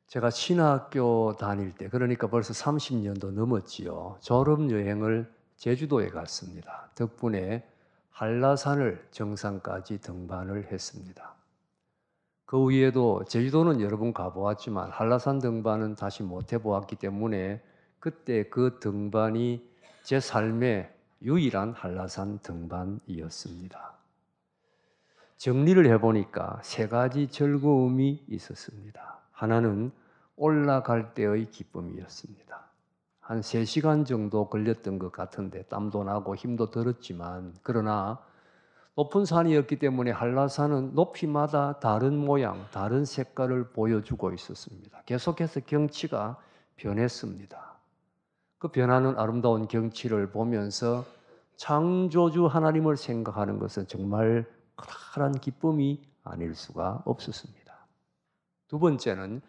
제가 신학교 다닐 때, 그러니까 벌써 30년도 넘었지요. 졸업 여행을 제주도에 갔습니다. 덕분에 한라산을 정상까지 등반을 했습니다. 그 위에도 제주도는 여러 번 가보았지만 한라산 등반은 다시 못 해보았기 때문에 그때 그 등반이 제 삶의 유일한 한라산 등반이었습니다. 정리를 해보니까 세 가지 즐거움이 있었습니다. 하나는 올라갈 때의 기쁨이었습니다. 한 3시간 정도 걸렸던 것 같은데 땀도 나고 힘도 들었지만, 그러나 높은 산이었기 때문에 한라산은 높이마다 다른 모양, 다른 색깔을 보여주고 있었습니다. 계속해서 경치가 변했습니다. 그 변하는 아름다운 경치를 보면서 창조주 하나님을 생각하는 것은 정말 커다란 기쁨이 아닐 수가 없었습니다. 두 번째는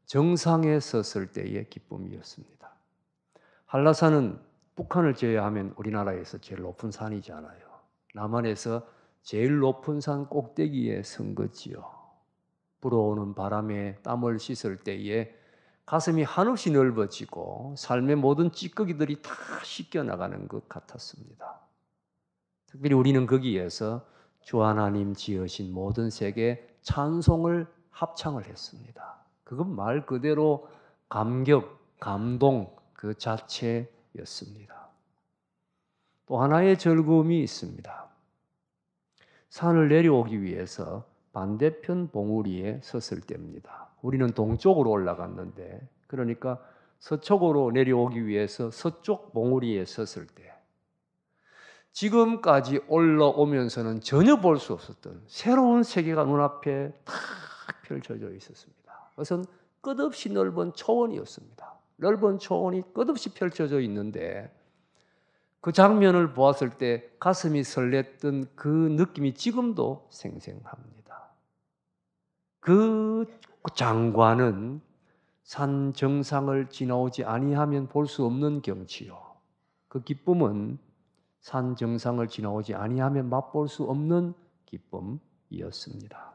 정상에 섰을 때의 기쁨이었습니다. 한라산은 북한을 제외하면 우리나라에서 제일 높은 산이잖아요. 남한에서 제일 높은 산 꼭대기에 선 거지요. 불어오는 바람에 땀을 씻을 때에 가슴이 한없이 넓어지고 삶의 모든 찌꺼기들이 다 씻겨나가는 것 같았습니다. 특별히 우리는 거기에서 주 하나님 지으신 모든 세계 찬송을 합창을 했습니다. 그건 말 그대로 감격, 감동 그 자체였습니다. 또 하나의 즐거움이 있습니다. 산을 내려오기 위해서 반대편 봉우리에 섰을 때입니다. 우리는 동쪽으로 올라갔는데, 그러니까 서쪽으로 내려오기 위해서 서쪽 봉우리에 섰을 때, 지금까지 올라오면서는 전혀 볼 수 없었던 새로운 세계가 눈앞에 탁 펼쳐져 있었습니다. 그것은 끝없이 넓은 초원이었습니다. 넓은 초원이 끝없이 펼쳐져 있는데, 그 장면을 보았을 때 가슴이 설렜던 그 느낌이 지금도 생생합니다. 그 장관은 산 정상을 지나오지 아니하면 볼 수 없는 경치요. 그 기쁨은 산 정상을 지나오지 아니하면 맛볼 수 없는 기쁨이었습니다.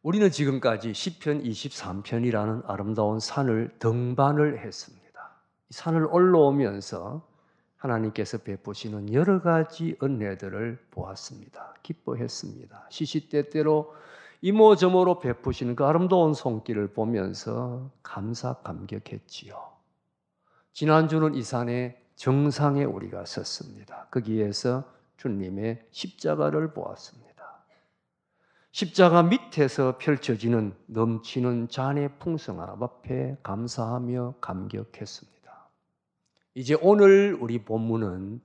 우리는 지금까지 시편 23편이라는 아름다운 산을 등반을 했습니다. 산을 올라오면서 하나님께서 베푸시는 여러 가지 은혜들을 보았습니다. 기뻐했습니다. 시시때때로 이모저모로 베푸시는 그 아름다운 손길을 보면서 감격했지요. 지난주는 이 산의 정상에 우리가 섰습니다. 거기에서 주님의 십자가를 보았습니다. 십자가 밑에서 펼쳐지는 넘치는 잔의 풍성함 앞에 감사하며 감격했습니다. 이제 오늘 우리 본문은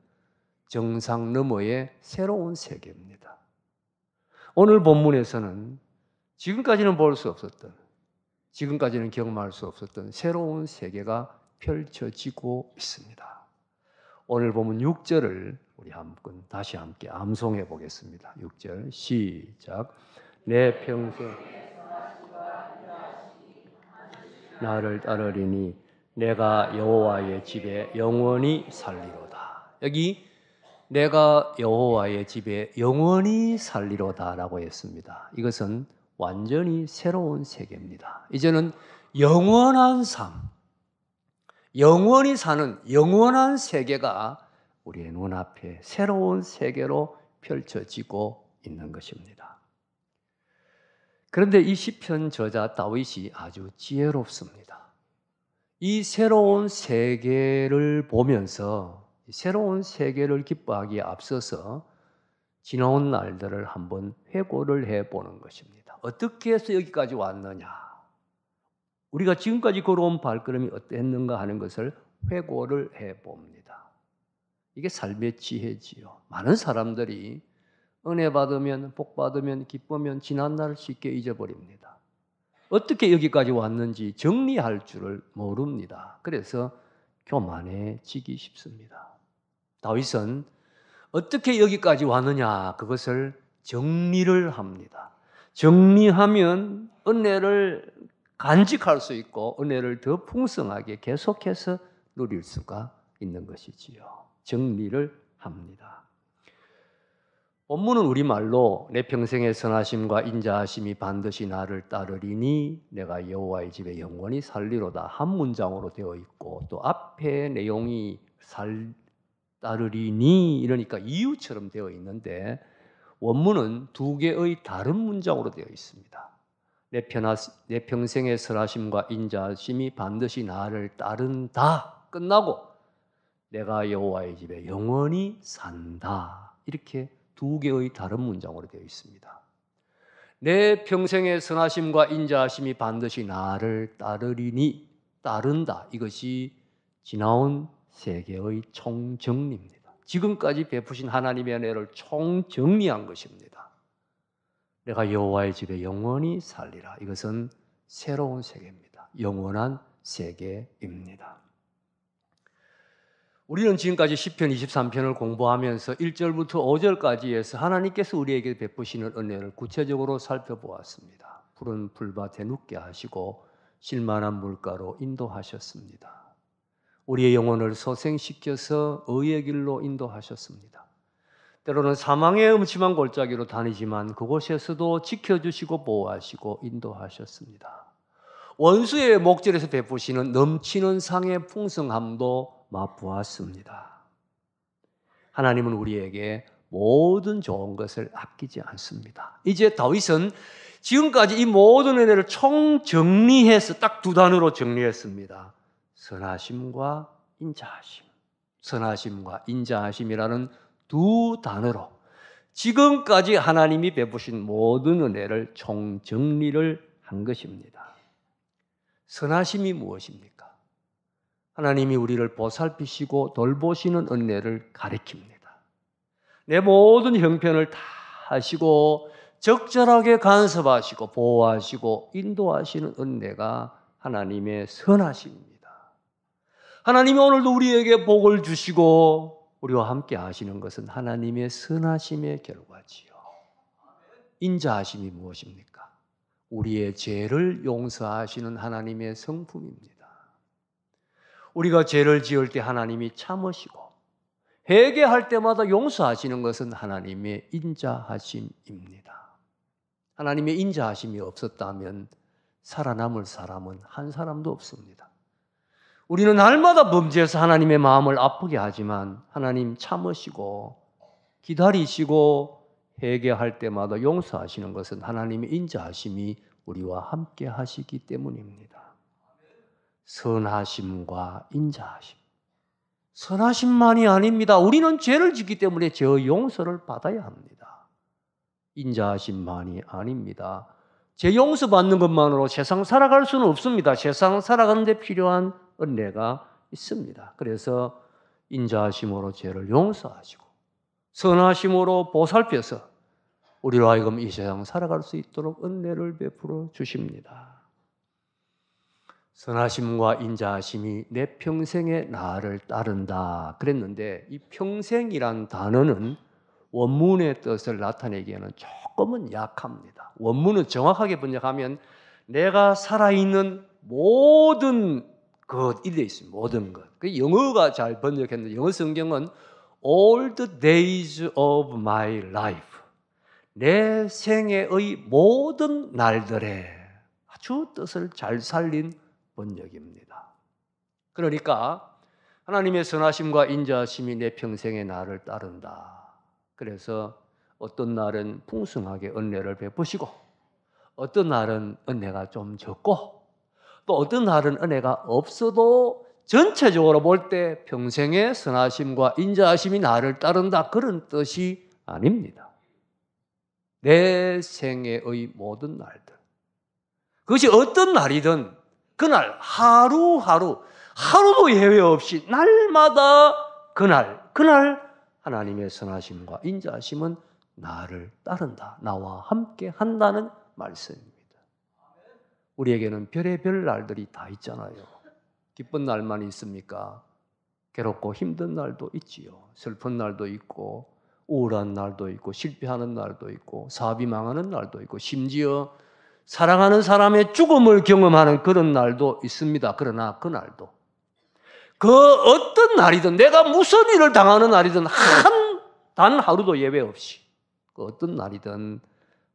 정상 너머의 새로운 세계입니다. 오늘 본문에서는 지금까지는 볼 수 없었던, 지금까지는 경험할 수 없었던 새로운 세계가 펼쳐지고 있습니다. 오늘 본문 6절을 우리 다시 함께 암송해 보겠습니다. 6절 시작. 내 평생 나를 따르리니 내가 여호와의 집에 영원히 살리로다. 여기 내가 여호와의 집에 영원히 살리로다라고 했습니다. 이것은 완전히 새로운 세계입니다. 이제는 영원한 삶, 영원히 사는 영원한 세계가 우리의 눈앞에 새로운 세계로 펼쳐지고 있는 것입니다. 그런데 이 시편 저자 다윗이 아주 지혜롭습니다. 이 새로운 세계를 보면서 새로운 세계를 기뻐하기에 앞서서 지나온 날들을 한번 회고를 해보는 것입니다. 어떻게 해서 여기까지 왔느냐, 우리가 지금까지 걸어온 발걸음이 어땠는가 하는 것을 회고를 해봅니다. 이게 삶의 지혜지요. 많은 사람들이 은혜 받으면, 복 받으면, 기쁘면 지난 날을 쉽게 잊어버립니다. 어떻게 여기까지 왔는지 정리할 줄을 모릅니다. 그래서 교만해지기 쉽습니다. 다윗은 어떻게 여기까지 왔느냐, 그것을 정리를 합니다. 정리하면 은혜를 간직할 수 있고 은혜를 더 풍성하게 계속해서 누릴 수가 있는 것이지요. 정리를 합니다. 원문은 우리말로 내 평생의 선하심과 인자하심이 반드시 나를 따르리니 내가 여호와의 집에 영원히 살리로다 한 문장으로 되어 있고, 또 앞에 내용이 따르리니 이러니까 이유처럼 되어 있는데 원문은 두 개의 다른 문장으로 되어 있습니다. 내 평생의 선하심과 인자하심이 반드시 나를 따른다 끝나고 내가 여호와의 집에 영원히 산다, 이렇게 두 개의 다른 문장으로 되어 있습니다. 내 평생의 선하심과 인자하심이 반드시 나를 따르리니, 따른다, 이것이 지나온 세 개의 총정리입니다. 지금까지 베푸신 하나님의 은혜를 총정리한 것입니다. 내가 여호와의 집에 영원히 살리라, 이것은 새로운 세계입니다. 영원한 세계입니다. 우리는 지금까지 시편 23편을 공부하면서 1절부터 5절까지 해서 하나님께서 우리에게 베푸시는 은혜를 구체적으로 살펴보았습니다. 푸른 풀밭에 눕게 하시고 실만한 물가로 인도하셨습니다. 우리의 영혼을 소생시켜서 의의 길로 인도하셨습니다. 때로는 사망의 음침한 골짜기로 다니지만 그곳에서도 지켜주시고 보호하시고 인도하셨습니다. 원수의 목전에서 베푸시는 넘치는 상의 풍성함도 맛보았습니다. 하나님은 우리에게 모든 좋은 것을 아끼지 않습니다. 이제 다윗은 지금까지 이 모든 은혜를 총정리해서 딱 두 단어로 정리했습니다. 선하심과 인자하심. 선하심과 인자하심이라는 두 단어로 지금까지 하나님이 베푸신 모든 은혜를 총정리를 한 것입니다. 선하심이 무엇입니까? 하나님이 우리를 보살피시고 돌보시는 은혜를 가리킵니다. 내 모든 형편을 다 하시고 적절하게 간섭하시고 보호하시고 인도하시는 은혜가 하나님의 선하심입니다. 하나님이 오늘도 우리에게 복을 주시고 우리와 함께 하시는 것은 하나님의 선하심의 결과지요. 인자하심이 무엇입니까? 우리의 죄를 용서하시는 하나님의 성품입니다. 우리가 죄를 지을 때 하나님이 참으시고 회개할 때마다 용서하시는 것은 하나님의 인자하심입니다. 하나님의 인자하심이 없었다면 살아남을 사람은 한 사람도 없습니다. 우리는 날마다 범죄해서 하나님의 마음을 아프게 하지만 하나님 참으시고 기다리시고 회개할 때마다 용서하시는 것은 하나님의 인자하심이 우리와 함께 하시기 때문입니다. 선하심과 인자하심. 선하심만이 아닙니다. 우리는 죄를 짓기 때문에 죄 용서를 받아야 합니다. 인자하심만이 아닙니다. 죄 용서받는 것만으로 세상 살아갈 수는 없습니다. 세상 살아가는 데 필요한 은혜가 있습니다. 그래서 인자하심으로 죄를 용서하시고 선하심으로 보살펴서 우리로 하여금 이 세상 살아갈 수 있도록 은혜를 베풀어 주십니다. 선하심과 인자하심이 내 평생의 나를 따른다 그랬는데, 이 평생이란 단어는 원문의 뜻을 나타내기에는 조금은 약합니다. 원문은 정확하게 번역하면 내가 살아있는 모든 것, 이래 있습니다. 모든 것. 그 영어가 잘 번역했는데 영어 성경은 all the days of my life, 내 생애의 모든 날들에 아주 뜻을 잘 살린 번역입니다. 그러니까 하나님의 선하심과 인자하심이 내 평생의 나를 따른다. 그래서 어떤 날은 풍성하게 은혜를 베푸시고 어떤 날은 은혜가 좀 적고 또 어떤 날은 은혜가 없어도 전체적으로 볼 때 평생의 선하심과 인자하심이 나를 따른다, 그런 뜻이 아닙니다. 내 생애의 모든 날들, 그것이 어떤 날이든 그날 하루하루 하루도 예외 없이 날마다 그날 하나님의 선하심과 인자하심은 나를 따른다, 나와 함께 한다는 말씀입니다. 우리에게는 별의별 날들이 다 있잖아요. 기쁜 날만 있습니까? 괴롭고 힘든 날도 있지요. 슬픈 날도 있고 우울한 날도 있고 실패하는 날도 있고 사업이 망하는 날도 있고 심지어 사랑하는 사람의 죽음을 경험하는 그런 날도 있습니다. 그러나 그 날도, 그 어떤 날이든 내가 무슨 일을 당하는 날이든 단 하루도 예외 없이 그 어떤 날이든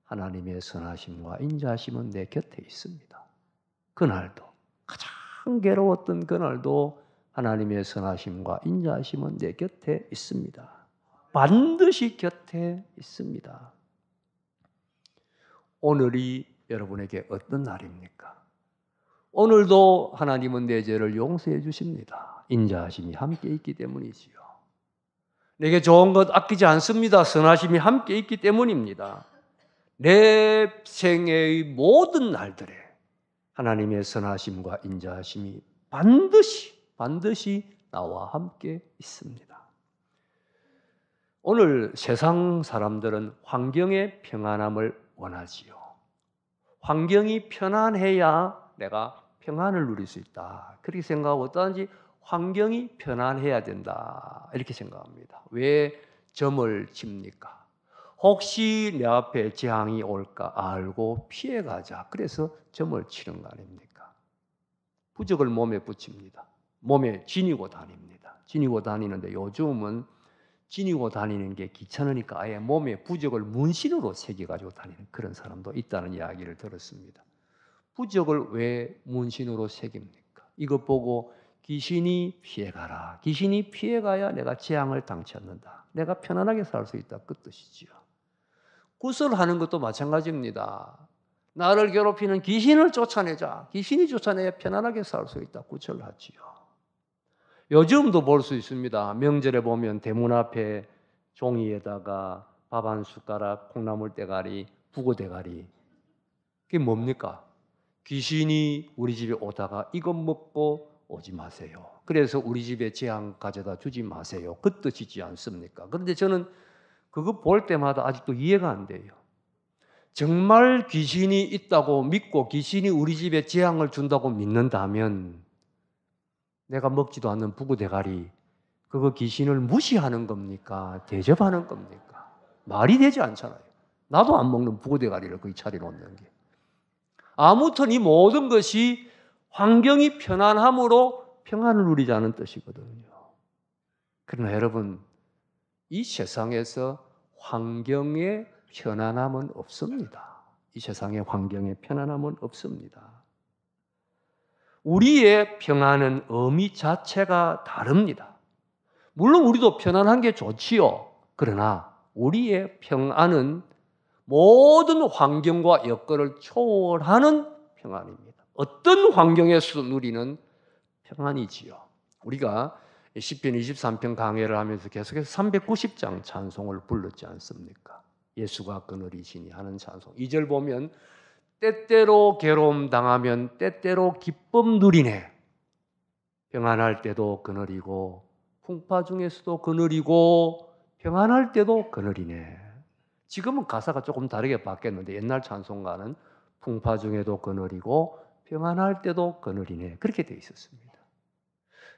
하나님의 선하심과 인자하심은 내 곁에 있습니다. 그날도, 가장 괴로웠던 그날도 하나님의 선하심과 인자하심은 내 곁에 있습니다. 반드시 곁에 있습니다. 오늘이 여러분에게 어떤 날입니까? 오늘도 하나님은 내 죄를 용서해 주십니다. 인자하심이 함께 있기 때문이지요. 내게 좋은 것 아끼지 않습니다. 선하심이 함께 있기 때문입니다. 내 생애의 모든 날들에 하나님의 선하심과 인자하심이 반드시 나와 함께 있습니다. 오늘 세상 사람들은 환경의 평안함을 원하지요. 환경이 편안해야 내가 평안을 누릴 수 있다. 그렇게 생각하고 어떠한지 환경이 편안해야 된다. 이렇게 생각합니다. 왜 점을 칩니까? 혹시 내 앞에 재앙이 올까 알고 피해가자. 그래서 점을 치는 거 아닙니까? 부적을 몸에 붙입니다. 몸에 지니고 다닙니다. 지니고 다니는데 요즘은 지니고 다니는 게 귀찮으니까 아예 몸에 부적을 문신으로 새겨가지고 다니는 그런 사람도 있다는 이야기를 들었습니다. 부적을 왜 문신으로 새깁니까? 이것 보고 귀신이 피해가라. 귀신이 피해가야 내가 재앙을 당치 않는다. 내가 편안하게 살 수 있다. 그 뜻이지요. 구슬하는 것도 마찬가지입니다. 나를 괴롭히는 귀신을 쫓아내자. 귀신이 쫓아내야 편안하게 살 수 있다. 구슬하지요. 요즘도 볼 수 있습니다. 명절에 보면 대문 앞에 종이에다가 밥 한 숟가락, 콩나물 대가리, 북어 대가리. 그게 뭡니까? 귀신이 우리 집에 오다가 이것 먹고 오지 마세요. 그래서 우리 집에 재앙 가져다 주지 마세요. 그 뜻이지 않습니까? 그런데 저는 그거 볼 때마다 아직도 이해가 안 돼요. 정말 귀신이 있다고 믿고 귀신이 우리 집에 재앙을 준다고 믿는다면 내가 먹지도 않는 북어 대가리 그거 귀신을 무시하는 겁니까? 대접하는 겁니까? 말이 되지 않잖아요. 나도 안 먹는 북어 대가리를 거기 차려놓는 게. 아무튼 이 모든 것이 환경이 편안함으로 평안을 누리자는 뜻이거든요. 그러나 여러분, 이 세상에서 환경의 편안함은 없습니다. 이 세상의 환경의 편안함은 없습니다. 우리의 평안은 의미 자체가 다릅니다. 물론 우리도 편안한 게 좋지요. 그러나 우리의 평안은 모든 환경과 여건을 초월하는 평안입니다. 어떤 환경에서 누리는 평안이지요. 우리가 시편 23편 강해를 하면서 계속해서 390장 찬송을 불렀지 않습니까? 예수가 그늘이시니 하는 찬송. 2절 보면 때때로 괴로움 당하면 때때로 기쁨 누리네. 평안할 때도 그늘이고 풍파 중에서도 그늘이고 평안할 때도 그늘이네. 지금은 가사가 조금 다르게 바뀌었는데 옛날 찬송가는 풍파 중에도 그늘이고 평안할 때도 그늘이네. 그렇게 돼 있었습니다.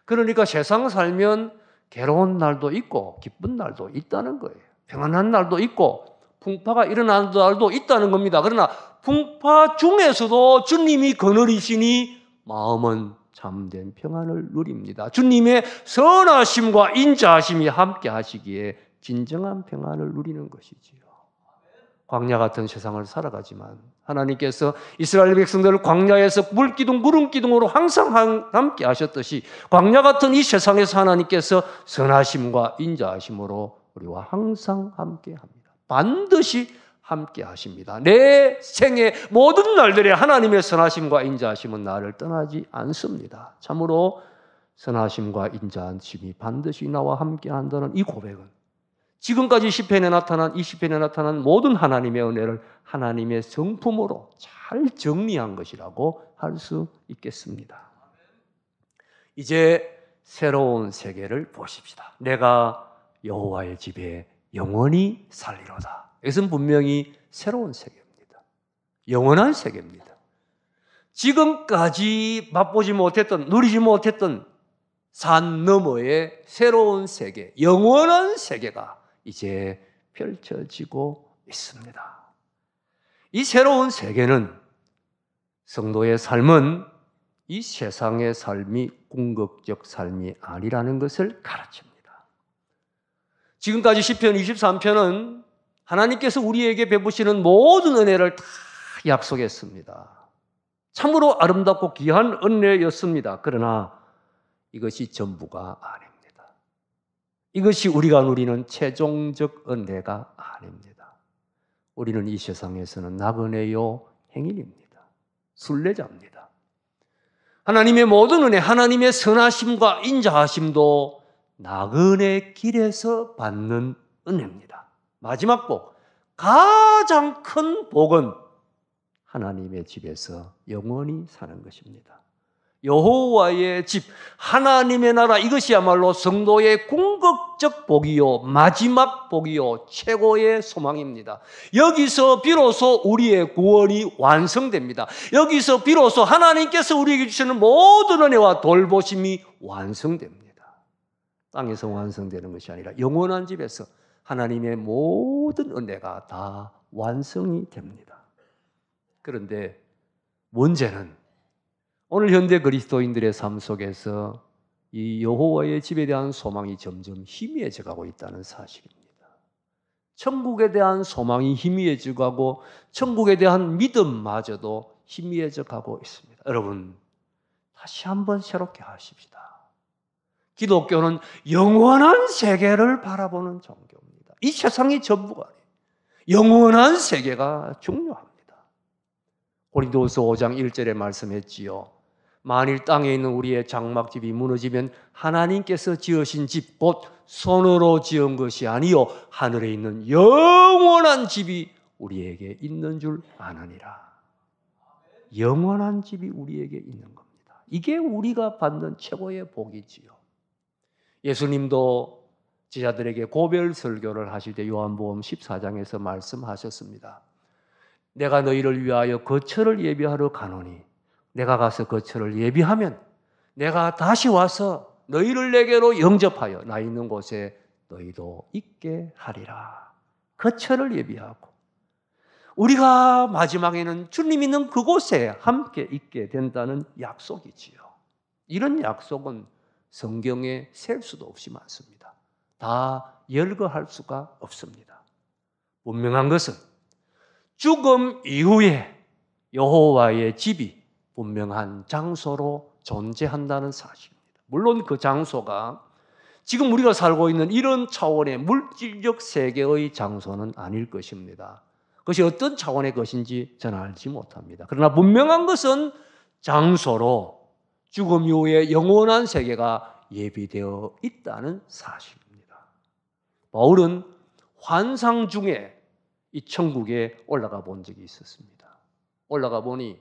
그러니까 세상 살면 괴로운 날도 있고 기쁜 날도 있다는 거예요. 평안한 날도 있고 풍파가 일어나는 날도 있다는 겁니다. 그러나 풍파 중에서도 주님이 그늘이시니 마음은 참된 평안을 누립니다. 주님의 선하심과 인자하심이 함께 하시기에 진정한 평안을 누리는 것이지요. 광야 같은 세상을 살아가지만 하나님께서 이스라엘 백성들을 광야에서 물기둥 구름기둥으로 항상 함께 하셨듯이 광야 같은 이 세상에서 하나님께서 선하심과 인자하심으로 우리와 항상 함께 합니다. 반드시 함께 하십니다. 내 생의 모든 날들에 하나님의 선하심과 인자하심은 나를 떠나지 않습니다. 참으로 선하심과 인자하심이 반드시 나와 함께 한다는 이 고백은 지금까지 시편에 나타난 이 시편에 나타난 모든 하나님의 은혜를 하나님의 성품으로 잘 정리한 것이라고 할 수 있겠습니다. 이제 새로운 세계를 보십시다. 내가 여호와의 집에 영원히 살리로다. 이것은 분명히 새로운 세계입니다. 영원한 세계입니다. 지금까지 맛보지 못했던, 누리지 못했던 산 너머의 새로운 세계, 영원한 세계가 이제 펼쳐지고 있습니다. 이 새로운 세계는 성도의 삶은 이 세상의 삶이 궁극적 삶이 아니라는 것을 가르칩니다. 지금까지 시편 23편은 하나님께서 우리에게 베푸시는 모든 은혜를 다 약속했습니다. 참으로 아름답고 귀한 은혜였습니다. 그러나 이것이 전부가 아닙니다. 이것이 우리가 누리는 최종적 은혜가 아닙니다. 우리는 이 세상에서는 나그네요 행인입니다. 순례자입니다. 하나님의 모든 은혜, 하나님의 선하심과 인자하심도 나그네 길에서 받는 은혜입니다. 마지막 복, 가장 큰 복은 하나님의 집에서 영원히 사는 것입니다. 여호와의 집, 하나님의 나라, 이것이야말로 성도의 궁극적 복이요, 마지막 복이요, 최고의 소망입니다. 여기서 비로소 우리의 구원이 완성됩니다. 여기서 비로소 하나님께서 우리에게 주시는 모든 은혜와 돌보심이 완성됩니다. 땅에서 완성되는 것이 아니라 영원한 집에서 하나님의 모든 은혜가 다 완성이 됩니다. 그런데 문제는 오늘 현대 그리스도인들의 삶 속에서 이 여호와의 집에 대한 소망이 점점 희미해져 가고 있다는 사실입니다. 천국에 대한 소망이 희미해져 가고 천국에 대한 믿음마저도 희미해져 가고 있습니다. 여러분, 다시 한번 새롭게 하십시다. 기독교는 영원한 세계를 바라보는 종교입니다. 이 세상이 전부가 아니에요. 영원한 세계가 중요합니다. 고린도후서 5장 1절에 말씀했지요. 만일 땅에 있는 우리의 장막집이 무너지면 하나님께서 지으신 집, 곧 손으로 지은 것이 아니요 하늘에 있는 영원한 집이 우리에게 있는 줄 아느니라. 영원한 집이 우리에게 있는 겁니다. 이게 우리가 받는 최고의 복이지요. 예수님도 제자들에게 고별 설교를 하실 때 요한복음 14장에서 말씀하셨습니다. 내가 너희를 위하여 거처를 예비하러 가노니 내가 가서 거처를 예비하면 내가 다시 와서 너희를 내게로 영접하여 나 있는 곳에 너희도 있게 하리라. 거처를 예비하고 우리가 마지막에는 주님 있는 그곳에 함께 있게 된다는 약속이지요. 이런 약속은 성경에 셀 수도 없이 많습니다. 다 열거할 수가 없습니다. 분명한 것은 죽음 이후에 여호와의 집이 분명한 장소로 존재한다는 사실입니다. 물론 그 장소가 지금 우리가 살고 있는 이런 차원의 물질적 세계의 장소는 아닐 것입니다. 그것이 어떤 차원의 것인지 저는 알지 못합니다. 그러나 분명한 것은 장소로 죽음 이후에 영원한 세계가 예비되어 있다는 사실입니다. 바울은 환상 중에 이 천국에 올라가 본 적이 있었습니다. 올라가 보니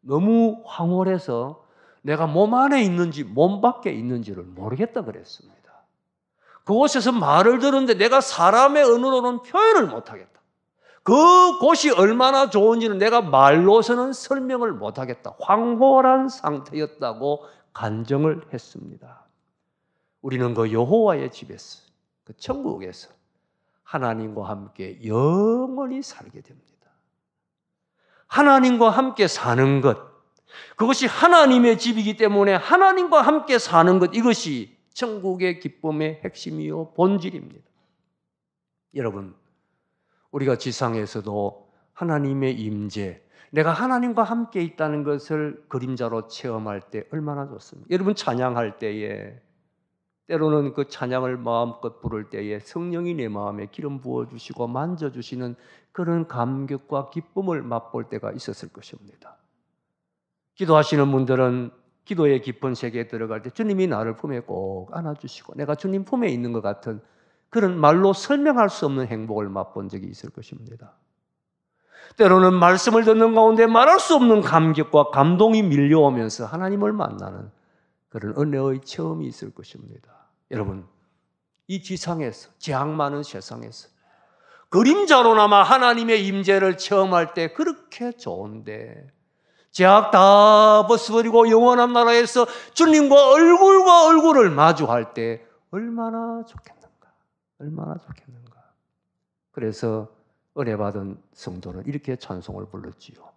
너무 황홀해서 내가 몸 안에 있는지 몸 밖에 있는지를 모르겠다 그랬습니다. 그곳에서 말을 들었는데 내가 사람의 언어로는 표현을 못하겠다. 그 곳이 얼마나 좋은지는 내가 말로서는 설명을 못하겠다. 황홀한 상태였다고 간증을 했습니다. 우리는 그 여호와의 집에서, 그 천국에서 하나님과 함께 영원히 살게 됩니다. 하나님과 함께 사는 것, 그것이 하나님의 집이기 때문에 하나님과 함께 사는 것, 이것이 천국의 기쁨의 핵심이요 본질입니다. 여러분, 우리가 지상에서도 하나님의 임재, 내가 하나님과 함께 있다는 것을 그림자로 체험할 때 얼마나 좋습니까? 여러분, 찬양할 때에 때로는 그 찬양을 마음껏 부를 때에 성령이 내 마음에 기름 부어주시고 만져주시는 그런 감격과 기쁨을 맛볼 때가 있었을 것입니다. 기도하시는 분들은 기도의 깊은 세계에 들어갈 때 주님이 나를 품에 꼭 안아주시고 내가 주님 품에 있는 것 같은 그런 말로 설명할 수 없는 행복을 맛본 적이 있을 것입니다. 때로는 말씀을 듣는 가운데 말할 수 없는 감격과 감동이 밀려오면서 하나님을 만나는 그런 은혜의 체험이 있을 것입니다. 여러분, 이 지상에서, 재앙 많은 세상에서 그림자로나마 하나님의 임재를 체험할 때 그렇게 좋은데 제약 다 벗어버리고 영원한 나라에서 주님과 얼굴과 얼굴을 마주할 때 얼마나 좋겠는가, 얼마나 좋겠는가. 그래서 은혜 받은 성도는 이렇게 찬송을 불렀지요.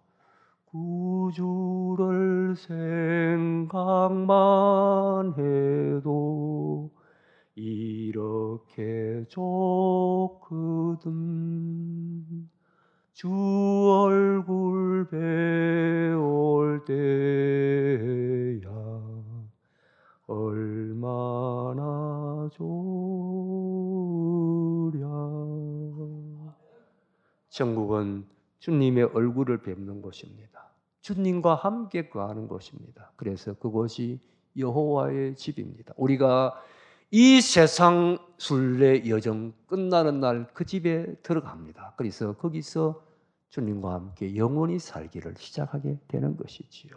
구주를 생각만 해도 이렇게 좋거든. 천국은 주님의 얼굴을 뵙는 곳입니다. 주님과 함께 거하는 곳입니다. 그래서 그곳이 여호와의 집입니다. 우리가 이 세상 순례 여정 끝나는 날 그 집에 들어갑니다. 그래서 거기서 주님과 함께 영원히 살기를 시작하게 되는 것이지요.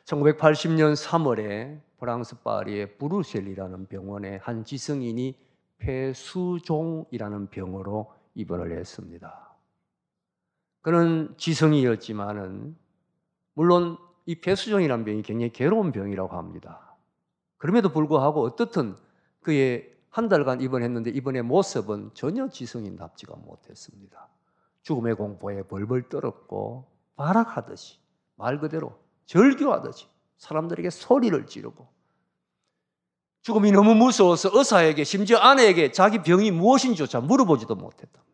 1980년 3월에 프랑스 파리의 브루셀이라는 병원에 한 지성인이 폐수종이라는 병으로 입원을 했습니다. 그는 지성이었지만은 물론 이 폐수종이라는 병이 굉장히 괴로운 병이라고 합니다. 그럼에도 불구하고 어떻든 그의 한 달간 입원했는데 입원의 모습은 전혀 지성인답지가 못했습니다. 죽음의 공포에 벌벌 떨었고 발악하듯이 말 그대로 절규하듯이 사람들에게 소리를 지르고 죽음이 너무 무서워서 의사에게 심지어 아내에게 자기 병이 무엇인지조차 물어보지도 못했답니다.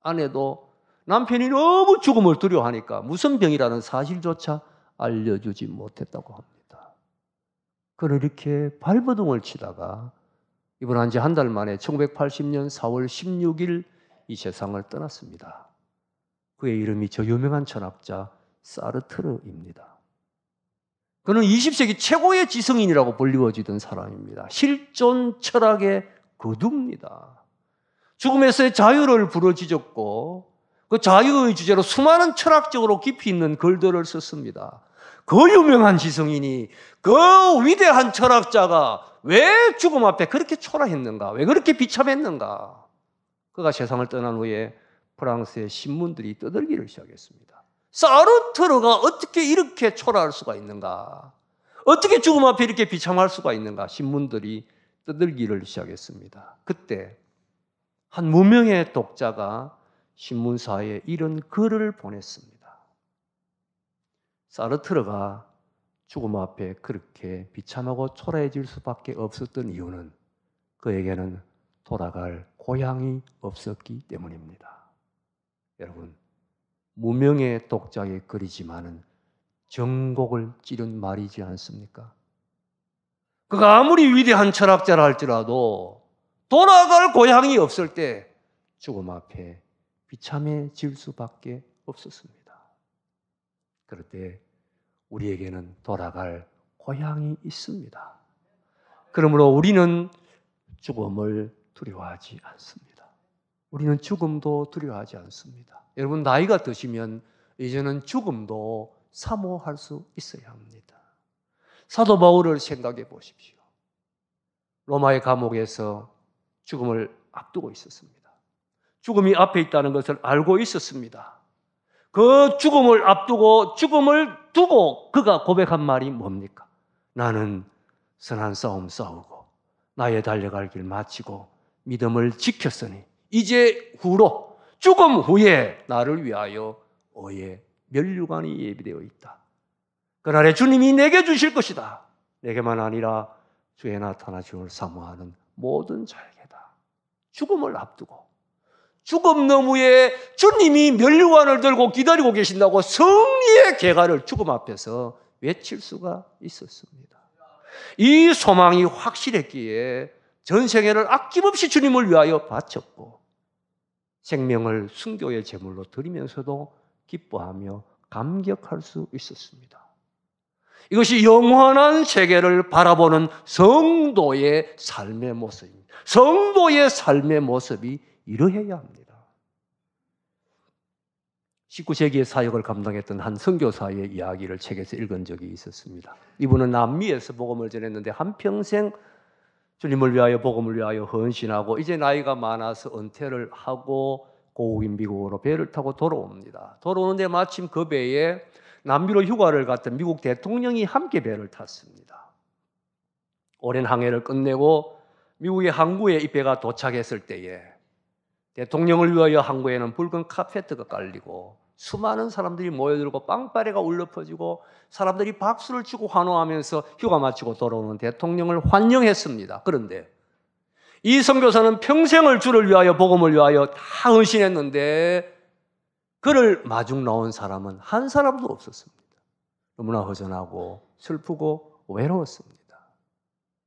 아내도 남편이 너무 죽음을 두려워하니까 무슨 병이라는 사실조차 알려주지 못했다고 합니다. 그는 이렇게 발버둥을 치다가 입원한 지 한 달 만에 1980년 4월 16일 이 세상을 떠났습니다. 그의 이름이 저 유명한 철학자 사르트르입니다. 그는 20세기 최고의 지성인이라고 불리워지던 사람입니다. 실존 철학의 거두입니다. 죽음에서의 자유를 부르짖었고 그 자유의 주제로 수많은 철학적으로 깊이 있는 글들을 썼습니다. 그 유명한 지성인이 그 위대한 철학자가 왜 죽음 앞에 그렇게 초라했는가? 왜 그렇게 비참했는가? 그가 세상을 떠난 후에 프랑스의 신문들이 떠들기를 시작했습니다. 사르트르가 어떻게 이렇게 초라할 수가 있는가? 어떻게 죽음 앞에 이렇게 비참할 수가 있는가? 신문들이 떠들기를 시작했습니다. 그때 한 무명의 독자가 신문사에 이런 글을 보냈습니다. 사르트르가 죽음 앞에 그렇게 비참하고 초라해질 수밖에 없었던 이유는 그에게는 돌아갈 고향이 없었기 때문입니다. 여러분, 무명의 독자의 글이지만은 정곡을 찌른 말이지 않습니까? 그가 아무리 위대한 철학자라 할지라도 돌아갈 고향이 없을 때 죽음 앞에 비참해질 수밖에 없었습니다. 그럴 때 우리에게는 돌아갈 고향이 있습니다. 그러므로 우리는 죽음을 두려워하지 않습니다. 우리는 죽음도 두려워하지 않습니다. 여러분, 나이가 드시면 이제는 죽음도 사모할 수 있어야 합니다. 사도 바울을 생각해 보십시오. 로마의 감옥에서 죽음을 앞두고 있었습니다. 죽음이 앞에 있다는 것을 알고 있었습니다. 그 죽음을 앞두고 죽음을 두고 그가 고백한 말이 뭡니까? 나는 선한 싸움 싸우고 나의 달려갈 길 마치고 믿음을 지켰으니 이제 후로 죽음 후에 나를 위하여 의의 면류관이 예비되어 있다. 그날에 주님이 내게 주실 것이다. 내게만 아니라 주의 나타나심을 사모하는 모든 자에게다. 죽음을 앞두고 죽음 너머에 주님이 면류관을 들고 기다리고 계신다고 승리의 개가를 죽음 앞에서 외칠 수가 있었습니다. 이 소망이 확실했기에 전생애를 아낌없이 주님을 위하여 바쳤고 생명을 순교의 제물로 드리면서도 기뻐하며 감격할 수 있었습니다. 이것이 영원한 세계를 바라보는 성도의 삶의 모습입니다. 성도의 삶의 모습이 이러해야 합니다. 19세기의 사역을 감당했던 한 선교사의 이야기를 책에서 읽은 적이 있었습니다. 이분은 남미에서 복음을 전했는데 한평생 주님을 위하여 복음을 위하여 헌신하고 이제 나이가 많아서 은퇴를 하고 고국인 미국으로 배를 타고 돌아옵니다. 돌아오는데 마침 그 배에 남미로 휴가를 갔던 미국 대통령이 함께 배를 탔습니다. 오랜 항해를 끝내고 미국의 항구에 이 배가 도착했을 때에 대통령을 위하여 항구에는 붉은 카페트가 깔리고 수많은 사람들이 모여들고 빵빠레가 울려 퍼지고 사람들이 박수를 치고 환호하면서 휴가 마치고 돌아오는 대통령을 환영했습니다. 그런데 이 선교사는 평생을 주를 위하여 복음을 위하여 다 헌신했는데 그를 마중 나온 사람은 한 사람도 없었습니다. 너무나 허전하고 슬프고 외로웠습니다.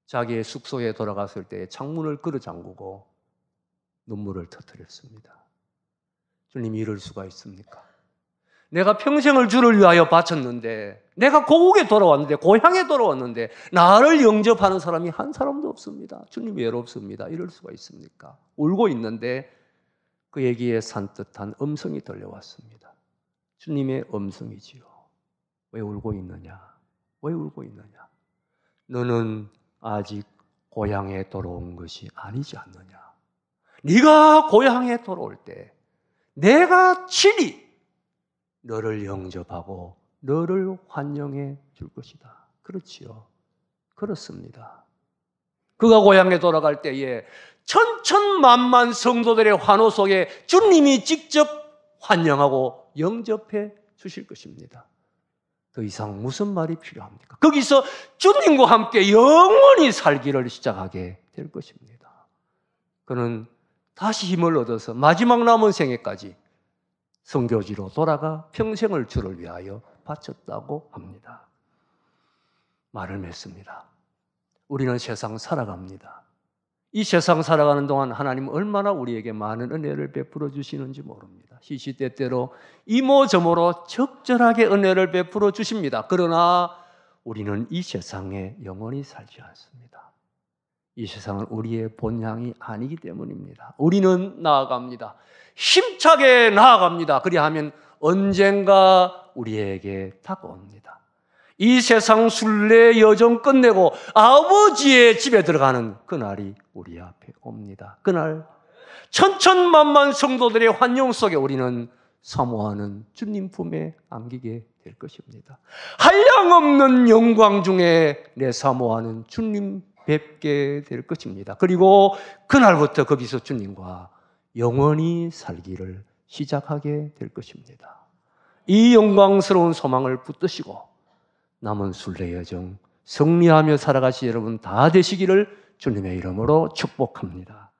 자기의 숙소에 돌아갔을 때 창문을 끌어 잠그고 눈물을 터뜨렸습니다. 주님이 이럴 수가 있습니까? 내가 평생을 주를 위하여 바쳤는데, 내가 고국에 돌아왔는데, 고향에 돌아왔는데 나를 영접하는 사람이 한 사람도 없습니다. 주님이 외롭습니다. 이럴 수가 있습니까? 울고 있는데 그에게 산뜻한 음성이 들려왔습니다. 주님의 음성이지요. 왜 울고 있느냐? 왜 울고 있느냐? 너는 아직 고향에 돌아온 것이 아니지 않느냐? 네가 고향에 돌아올 때 내가 친히 너를 영접하고 너를 환영해 줄 것이다. 그렇지요. 그렇습니다. 그가 고향에 돌아갈 때에 천천만만 성도들의 환호 속에 주님이 직접 환영하고 영접해 주실 것입니다. 더 이상 무슨 말이 필요합니까? 거기서 주님과 함께 영원히 살기를 시작하게 될 것입니다. 그는 다시 힘을 얻어서 마지막 남은 생애까지 선교지로 돌아가 평생을 주를 위하여 바쳤다고 합니다. 말을 맺습니다. 우리는 세상 살아갑니다. 이 세상 살아가는 동안 하나님은 얼마나 우리에게 많은 은혜를 베풀어 주시는지 모릅니다. 시시때때로 이모저모로 적절하게 은혜를 베풀어 주십니다. 그러나 우리는 이 세상에 영원히 살지 않습니다. 이 세상은 우리의 본향이 아니기 때문입니다. 우리는 나아갑니다. 힘차게 나아갑니다. 그리하면 언젠가 우리에게 다가옵니다. 이 세상 순례 여정 끝내고 아버지의 집에 들어가는 그날이 우리 앞에 옵니다. 그날 천천만만 성도들의 환영 속에 우리는 사모하는 주님 품에 안기게 될 것입니다. 한량없는 영광 중에 내 사모하는 주님 뵙게 될 것입니다. 그리고 그날부터 거기서 주님과 영원히 살기를 시작하게 될 것입니다. 이 영광스러운 소망을 붙드시고 남은 순례 여정 승리하며 살아가시 여러분 다 되시기를 주님의 이름으로 축복합니다.